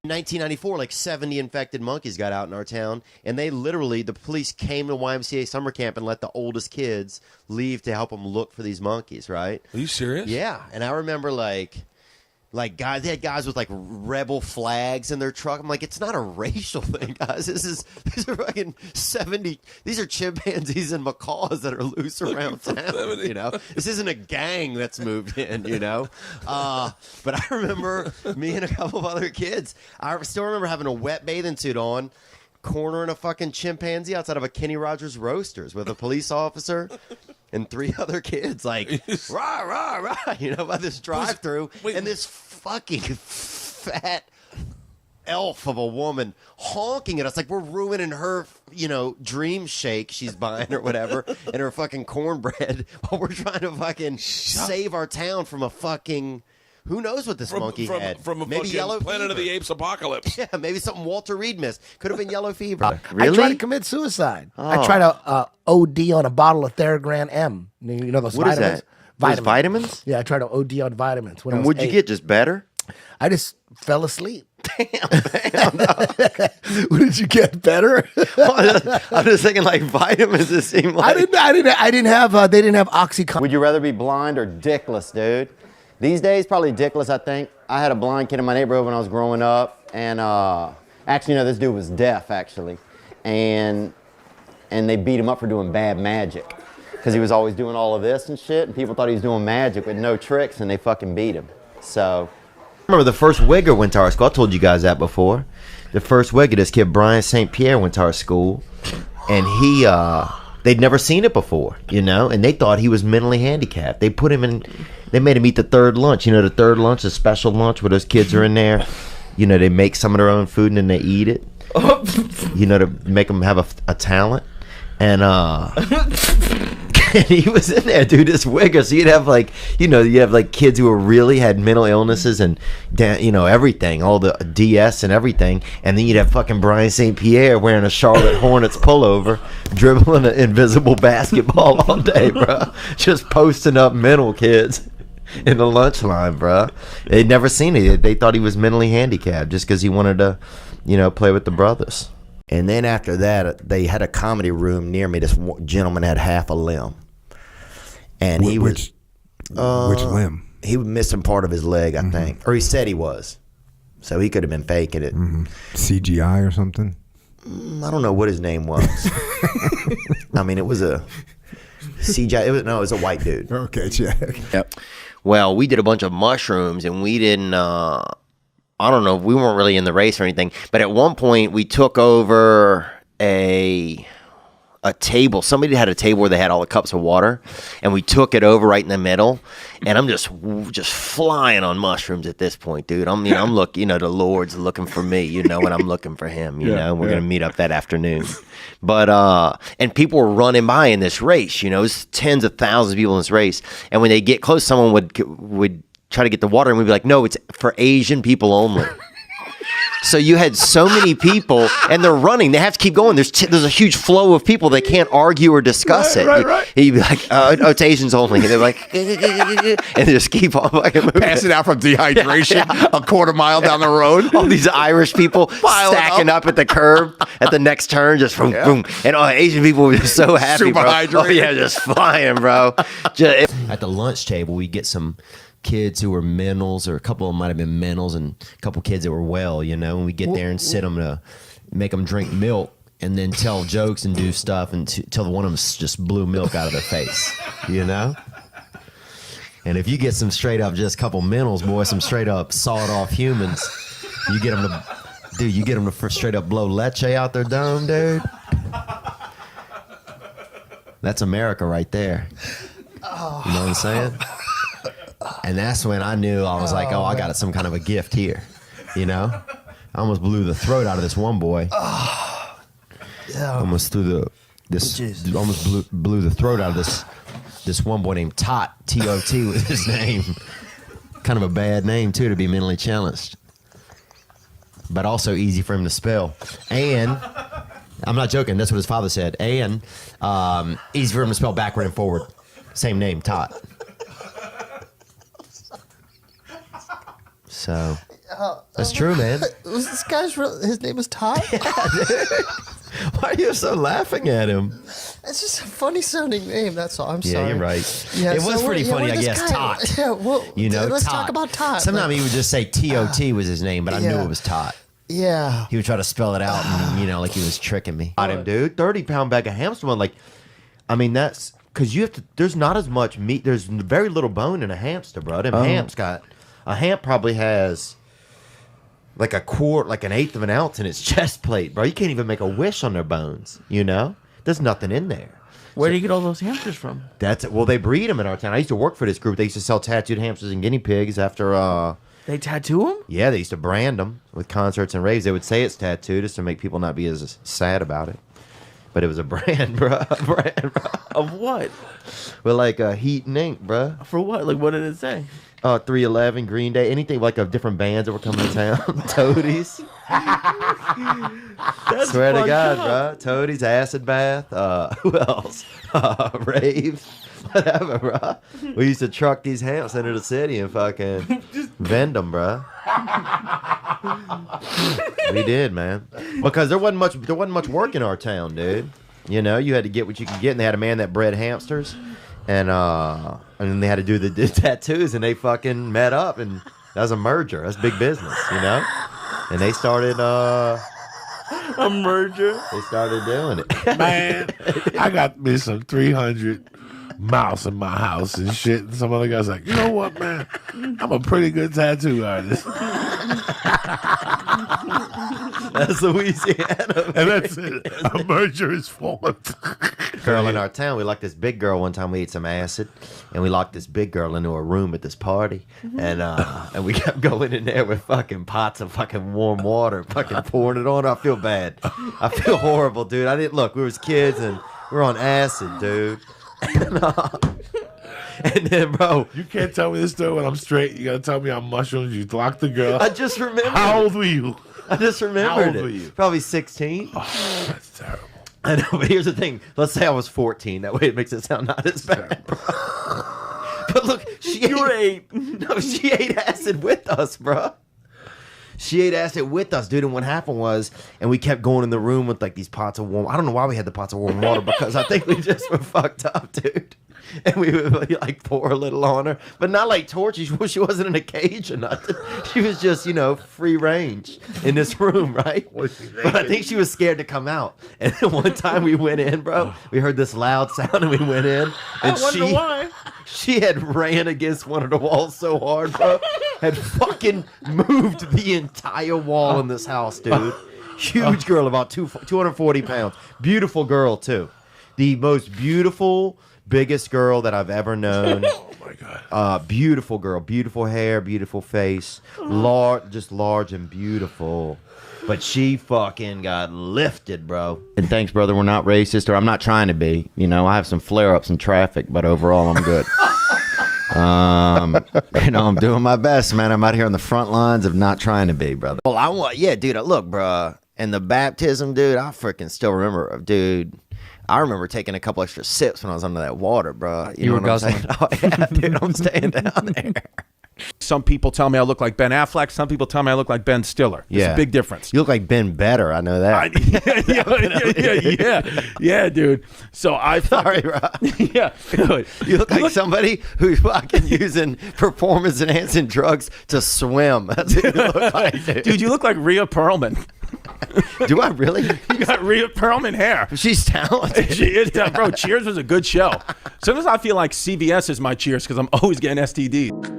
1994, like 70 infected monkeys got out in our town, and the police came to YMCA summer camp and let the oldest kids leave to help them look for these monkeys, right? Are you serious? Yeah, and I remember like guys, they had guys with like rebel flags in their truck. I'm like, it's not a racial thing, guys. These are fucking 70. These are chimpanzees and macaws that are loose around town. You know, this isn't a gang that's moved in. You know, but I remember me and a couple of other kids. I still remember having a wet bathing suit on, cornering a fucking chimpanzee outside of a Kenny Rogers Roasters with a police officer and 3 other kids, like, rah, rah, rah, you know, by this drive-through. And this fucking fat elf of a woman honking at us like we're ruining her, you know, dream shake she's buying or whatever and her fucking cornbread while we're trying to fucking save our town from a fucking... Who knows what this monkey had? From a maybe yellow Planet fever. of the Apes apocalypse. Yeah, maybe something Walter Reed missed. Could have been yellow fever. Really? I tried to commit suicide. I tried to OD on a bottle of Theragram M. You know those what vitamins? Is that? Those vitamins? Yeah, I tried to OD on vitamins. And what'd you get? Just better? I just fell asleep. Damn. No. What did you get? Better? I'm just thinking like vitamins. It seemed like I didn't have. They didn't have OxyContin. Would you rather be blind or dickless, dude? These days, probably dickless, I think. I had a blind kid in my neighborhood when I was growing up, and actually, no, this dude was deaf, actually, and they beat him up for doing bad magic, because he was always doing all of this and shit, and people thought he was doing magic with no tricks, and they fucking beat him. So, I remember the first Wigger went to our school. I told you guys that before. The first Wigger, this kid Brian St. Pierre, went to our school, and they'd never seen it before, you know, and they thought he was mentally handicapped. They put him in. They made him eat the third lunch. You know, the third lunch, the special lunch where those kids are in there. You know, they make some of their own food and then they eat it. You know, to make them have a talent. And and he was in there, dude, this Wigger. So you'd have like, you know, you have like kids who really had mental illnesses and, you know, everything, all the DS and everything. And then you'd have fucking Brian St. Pierre wearing a Charlotte Hornets pullover, dribbling an invisible basketball all day, bro. Just posting up mental kids in the lunch line, bro. They'd never seen it. They thought he was mentally handicapped just because he wanted to, you know, play with the brothers. And then after that, they had a comedy room near me. This gentleman had half a limb. And which limb? He was missing part of his leg, I think. Or he said he was. So he could have been faking it. CGI or something? I don't know what his name was. I mean, it was a CGI. It was a white dude. Okay, check. Yep. Well, we did a bunch of mushrooms, and we didn't... I don't know, we weren't really in the race or anything, but at one point we took over a table. Somebody had a table where they had all the cups of water, and we took it over right in the middle. And I'm just flying on mushrooms at this point, dude. I'm looking, you know, the Lord's looking for me, you know, and I'm looking for him, you know. We're gonna meet up that afternoon. But and people were running by in this race, you know, it's tens of thousands of people in this race. And when they get close, someone would try to get the water, and we'd be like, no, it's for Asian people only. So you had so many people, and they're running. They have to keep going. There's a huge flow of people. They can't argue or discuss it. Right. You'd be like, oh, it's Asians only. And they're like, and they just keep on fucking moving. Passing out from dehydration a quarter mile down the road. All these Irish people stacking up at the curb at the next turn, just boom, boom. And Asian people were just so happy, super bro. hydrated. Oh, yeah, just flying, bro. At the lunch table, we get some kids who were mentals, or a couple of them might have been mentals, and a couple kids that were well, you know, and we get there and sit them to make them drink milk and then tell jokes and do stuff until one of them just blew milk out of their face, you know? And if you get some straight up just couple mentals, boy, some straight up sawed off humans, you get them to straight up blow leche out their dome, dude. That's America right there. You know what I'm saying? And that's when I knew, I was like, I got some kind of a gift here, you know? I almost blew the throat out of this one boy. Almost blew the throat out of this one boy named Tot. T-O-T was his name. Kind of a bad name, too, to be mentally challenged. But also easy for him to spell. And, I'm not joking, that's what his father said. And easy for him to spell backward and forward. Same name, Tot. So, That's true, man. Was this guy's his name was Todd? Why are you so laughing at him? It's just a funny sounding name. That's all. I'm sorry. Yeah, you're right. Yeah, it was pretty funny, I guess. Tot. Yeah, well, You know, let's Tot. talk about Tot. Sometimes he would just say T-O-T was his name, but I knew Yeah. it was Tot. Yeah. He would try to spell it out, and like he was tricking me. Got him, dude. 30-pound bag of hamster bone. Like, I mean, that's because you have to. There's not as much meat. There's very little bone in a hamster, bro. Them hamps got a hamp probably has like a quart, like an eighth of an ounce in its chest plate, bro. You can't even make a wish on their bones. There's nothing in there. Where do you get all those hamsters from? That's it. Well, they breed them in our town. I used to work for this group. They used to sell tattooed hamsters and guinea pigs after. They tattoo them? Yeah, they used to brand them with concerts and raves. They would say it's tattooed just to make people not be as sad about it. But it was a brand, bro. Of what? With like Heat and Ink, bro. For what? Like, what did it say? 311, Green Day, anything like of different bands that were coming to town. Toadies. That's Swear to fucked God, up. bro. Toadies, Acid Bath. Who else? Raves. Whatever, bro. We used to truck these hamps into the city and fucking vend them, bro. We did, man. Because there wasn't much work in our town, dude. You had to get what you could get, and they had a man that bred hamsters, and then they had to do the tattoos, and they fucking met up, and that was a merger. That's big business, And they started A merger? they started doing it. Man, I got me some 300 mouse in my house and shit. And some other guy's like, you know what, man? I'm a pretty good tattoo artist. That's Louisiana. And that's it. A merger is formed. Girl in our town, we locked this big girl one time. We ate some acid, and we locked this big girl into a room at this party, and we kept going in there with fucking pots of fucking warm water, fucking pouring it on her. I feel bad. I feel horrible, dude. I didn't look. We was kids, and we were on acid, dude. And then, bro, You can't tell me this story when I'm straight. You gotta tell me on mushrooms. You locked the girl. I just remembered. How old were you? I just remembered How old it. were you? Probably 16. Oh, that's terrible. I know, but here's the thing. Let's say I was 14. That way it makes it sound not as bad, bro. But look, You were 8. No, she ate acid with us, bro. She ate acid with us, dude. And what happened was, and we kept going in the room with like these pots of warm. I don't know why we had the pots of warm water because I think we just were fucked up, dude. And we would like pour a little on her, but not like torture. She wasn't in a cage or nothing. She was just, free range in this room, right? But I think she was scared to come out. And then one time we went in, bro. We heard this loud sound, and we went in, and I wonder why. she had ran against one of the walls so hard, bro. Had fucking moved the entire wall in this house, dude. Huge girl, about 240 pounds. Beautiful girl, too. The most beautiful, biggest girl that I've ever known. Oh my God. Beautiful girl. Beautiful hair, beautiful face. Large and beautiful. But she fucking got lifted, bro. And thanks, brother. We're not racist, or I'm not trying to be. I have some flare-ups in traffic, but overall, I'm good. I'm doing my best, man. I'm out here on the front lines of not trying to be, brother. Well, dude, look, bro. And the baptism, dude, I freaking still remember, dude. I remember taking a couple extra sips when I was under that water, bro. You were what I'm saying? guzzling. Oh, yeah, dude, I'm staying down there. Some people tell me I look like Ben Affleck. Some people tell me I look like Ben Stiller. There's Yeah. a big difference. You look like Ben Better. I know that. Yeah, dude. So I Sorry, fucking, bro. yeah, dude. You look like somebody who's fucking using performance-enhancing drugs to swim. That's what you look like, Dude, you look like Rhea Perlman. Do I really? You got Rhea Perlman hair. She's talented. She is, bro. Cheers was a good show. Sometimes I feel like CBS is my Cheers because I'm always getting STDs.